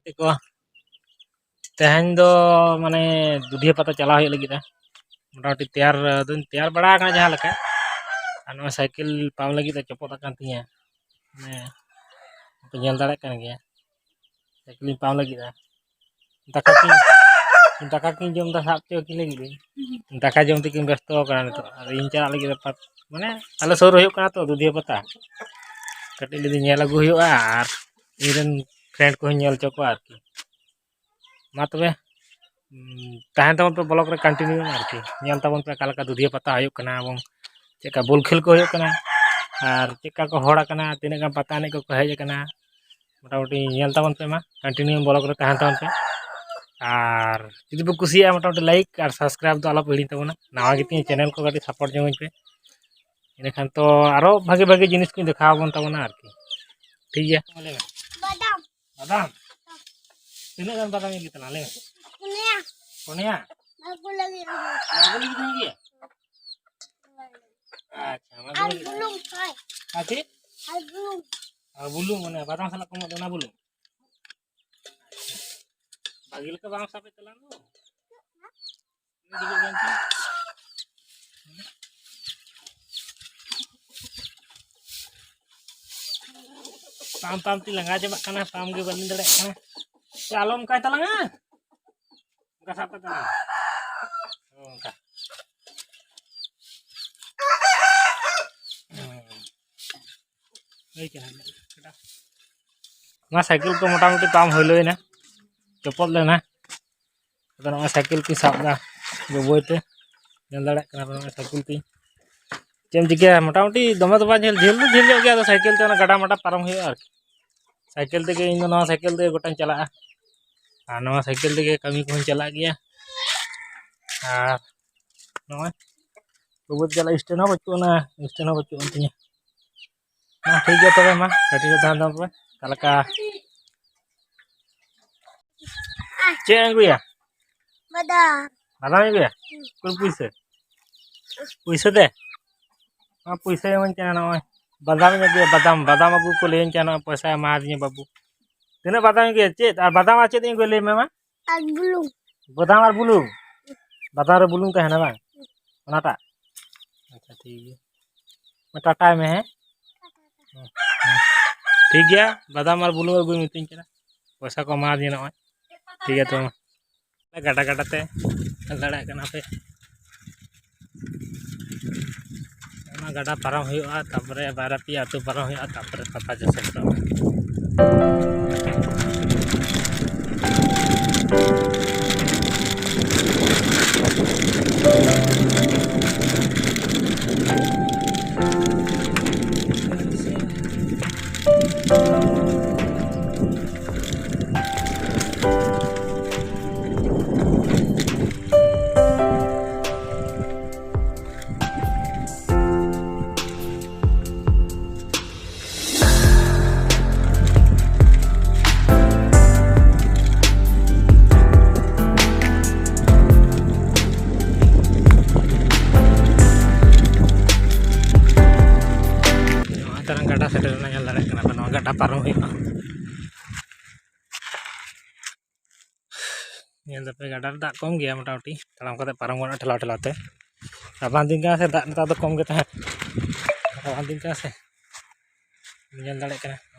को तेहन दो माने दुधिया पता चला लगे मोटामुटी तैयार बड़ा जहाँ लेका साइकिल पाम लगे चपत तीन नेल दाड़े गया साइकिल पाम लगे दाका की जम साब चौकी लगे दाका जम तक व्यस्त इन चला लगे माने आले सर हो तो दुधिया पता कटी लगे अगू और इन फ्रेंड को चौको आरकी मा तबे तहन तबन पे ब्लॉक रे कंटिन्यू आरकी तबन पे कालका दुधिया पता होना एवं चेका बोल खेल को होना और चेका को हड़ा तीन गान पता एने को हेजना मोटामुटी तबन पे मा कंटिन्यू ब्लॉक रे तहन तबन पे और जुदी पे कुसिया मोटामुटी लाइक और सब्सक्राइब तो आलो हिड़ी तबना नवा गे चैनल को गाड़ी सपोर्ट जमाइन पे इनखान तो आरो भागे भागे जिनिस को देखा बन तबना आरकी ठीक है बादाम बादाम तीना गान बादाम ये तना ले पुनिया aku lagi gini अच्छा bulung kai ati bulung mana batang salah kamu dona bulung bagil ke bang sampai telan lo ini juga ganti pam tilang aja mak kana pam ge balin dere kana calon kai talangan enggak sampai telan enggak cycle को मोटामुटी palm होना चपत लेना cycle की साबदा बबोते दाड़ा cycle ती चेम चिका मोटामुटी दमे तो झेल झेल तो झेल गया तो साइकिल ते गाड़ा माटा पारम हो साइकिल ते इन साइकिल ते गोटा चला और साइकिल ते कमी को चला गया और बबूत चला स्टैंड बचुना तीन ठीक है तब मा कटी तहन पे कालका चे अगुया बादाम अगुया कुल पैसे दे पैसा मन चाहे बादाम अगुया बादाम अगू को लेन चाहे पैसा एमा दिए बाबू तीना बादाम अगुया चेत और बादाम चेत अगुया ले मे मा बादाम और बुलुंग बादाम रे बुलुंग तहना बा ओनाटा अच्छा ठीक है मैं टाटा में है ठीक है बादाम और बुलुंग अगू मितिन चला पैसा को मा दिए ना ठीक है तो गाड़ा गाड़ा ते दाड़ा कना पे गाड़ा पारम हुआ तापरे बारा पिया आतु पारम हुआ तापरे पता जैसे गाड़ा सेटरना गाड़ा पारम पे गाड़ा दाग कम गया मोटामुटी तड़ाम कर पारम गना ठेला ठेलाते राबान दिन का से दाग नेता तो कम गए राबान दिन का से दाड़े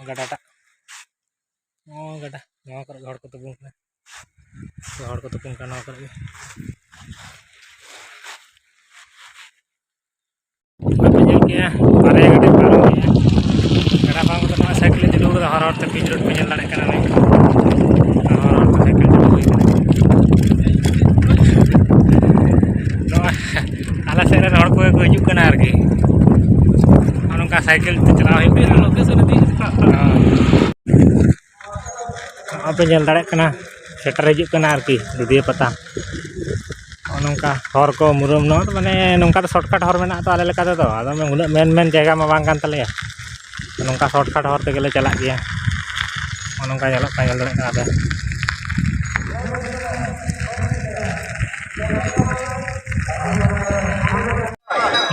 गाड़ा टाग गाड़ा नवा कर हड़ को तुपुन का नवा कर बारे गाड़ी पारम गाड़ा पारम तो साइकिल चलू हर हर पिच रोड पे दाड़े साइकिल आला सेर हड़ को हजूना नौका साइकिल चला पे दाड़े सेटर हजूना दुधिया पता नौका हर को मुरम न माने नौका शॉर्टकट हर में तो आले लेका तो उन्ना मेन जगह में बांग कान तले नौका शॉर्टकट हर तेगे चला गया नौका दाड़े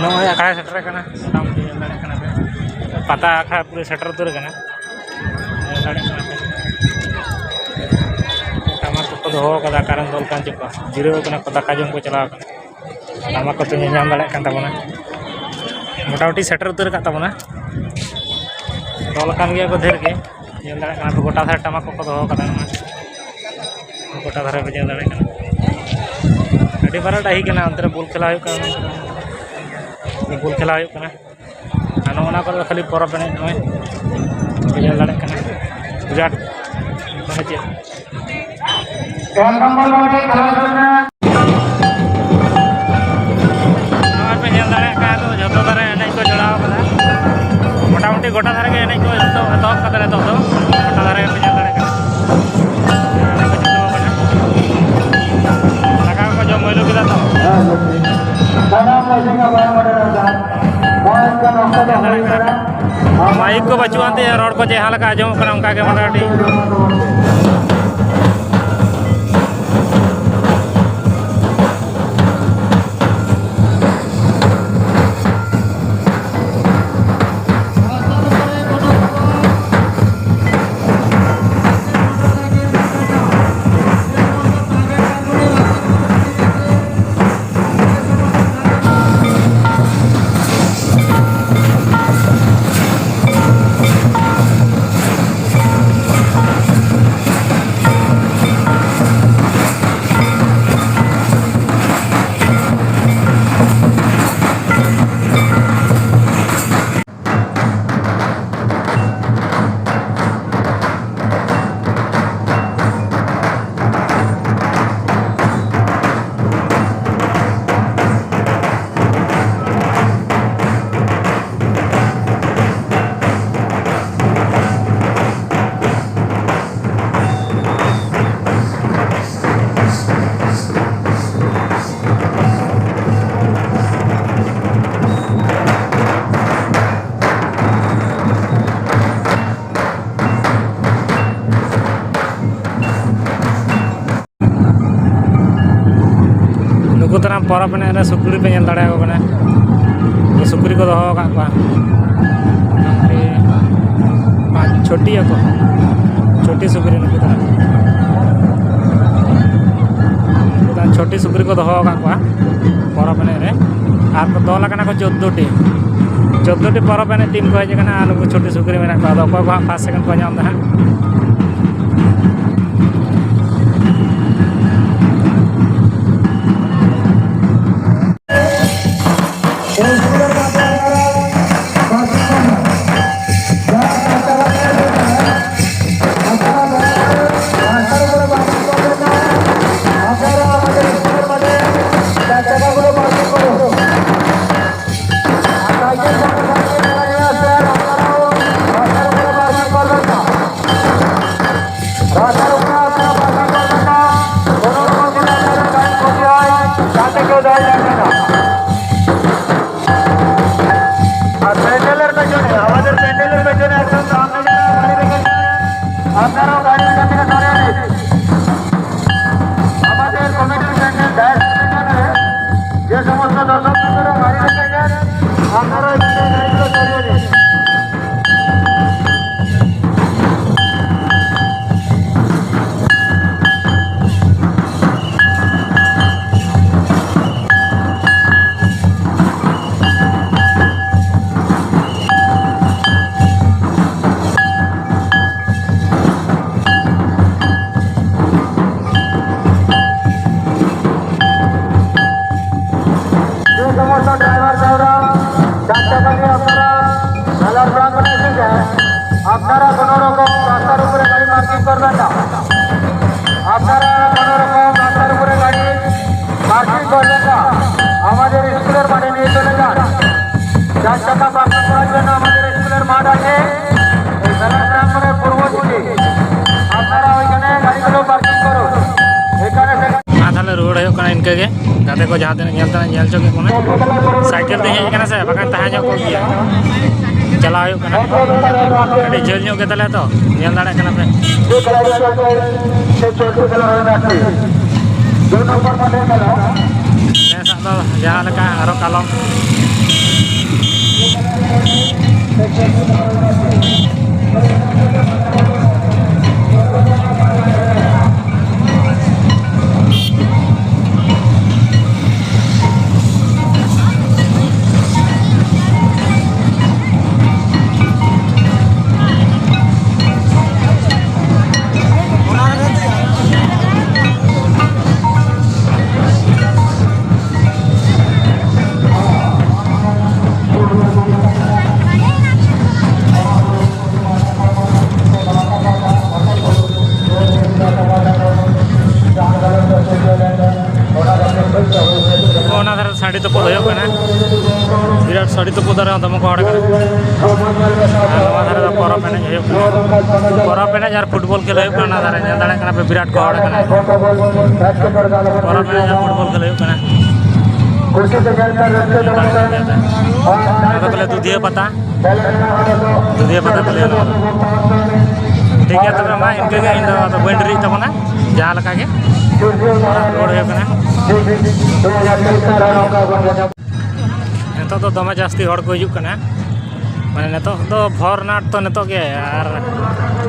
नॉय आखड़ा सेटर पता आखड़ा पूरे सेटर उतर दाड़े को दोहो कदा कारण दल कान चको जिरो कना को दाका जम को चलाव कना टामा को तो nyam दाले कान ताबोना मोटामुटी सेटर उतर का ताबोना दल कान गया को धेर के nyam दाले काना गोटा धारे टामा को दोहो कदा गोटा धारे पे nyam दाले काना अडी बारा डाही कना अंतर बोल खेला हुई कना बोल खेला हुई कना आनो ओना को खाली परब बने नय nyam दाले कना गुजरात माने चे मोटामुटी गोटा धारे के एनज को एतहब कते गोटा धारे पे दाड़ा दाका को जम मैलो किदा तो माइक को बचुआनते रोड को जहाँ लगा आजम कना उनका के मोटामुटी तरह परब एने सुकरी पे दाड़ा को सुकरी को दोहो का छोटी को छोटी सुकरी छोटी सुकरी को दोहो का परब एने और दल को 14टी परब एने टीम को हजना नुकु छोटी सुकरी में अको को फर्स्ट सेकेंड को नाम हाँ আপনারা কোনো রকম রাস্তার উপরে গাড়ি পার্কিং করবেন না। আপনারা কোনো রকম রাস্তার উপরে গাড়ি পার্কিং করবেন না। আমাদের স্কুলের মাঠে নিয়ে চলে যান। 4 চাকা পার্কিং করার জন্য আমাদের স্কুলের মাঠ আছে এই মেলা প্রাঙ্গণের পূর্ব দিকে। আপনারা ওইখানে গাড়িগুলো পার্কিং করুন। এখানে তাহলে রোড হয়ে কানা ইনকে গে গাতে को जहां तने नेल तने नेल चोके कोने साइकिल ते हेज कना से बाकान ताहा जो को गया चला हो कना अडी झेल ᱧᱚᱜ गे तले तो नेल दाड़ा कना पे दो नंबर माने मेला ने सा तो जहां लका आरो कालम साड़ी तो हो विराट साड़ी तो दारे दम को हड़ धारे परब एने परब एने और फुटबॉल खेल दारे दाड़ा पे विराट को हड़ परब एने फुटबॉल खेल दुधिया पता को ठीक है तब मा इनके इन बन री तबना जहाँ लगे रोड नित तो दमे जास्ती हड़ को हजना माने नित तो भरनाट तो नित के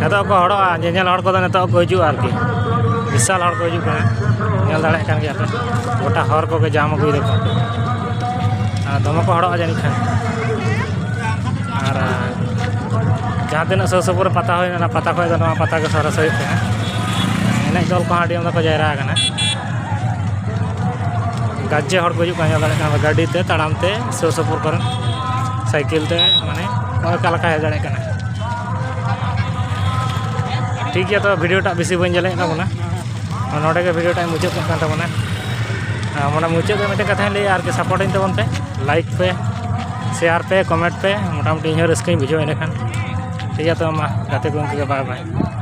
नित को हड़ा जेल हड़ को नित को हजू आरकि विशाल हड़ को हजना नेल दाड़े कान गया पे गोटा हर को जाम अगुई देखो दमे को हड़ा जानी खान और जहाँ तीन सुर सुपुर पता होना पता खो पता के सरस एने दल को आम को जायरा गाजे हड़ को हजना गाड़ी ते ताड़ाम ते सुर सुपुर कर साइकिल ते माने का हेज दाड़े ठीक है तो भिडियोटा बेसि बन जले तबना नोडे के भिडियोटा मुचाद तबना मैं मुचाद मिट्टे कथा लैया और सपोर्ट तबन पे लाइक पे शेयर पे कमेंट पे मोटामुटी इन रस्क बुझे इन्हें ठीक है तो गाते को बाय बाय।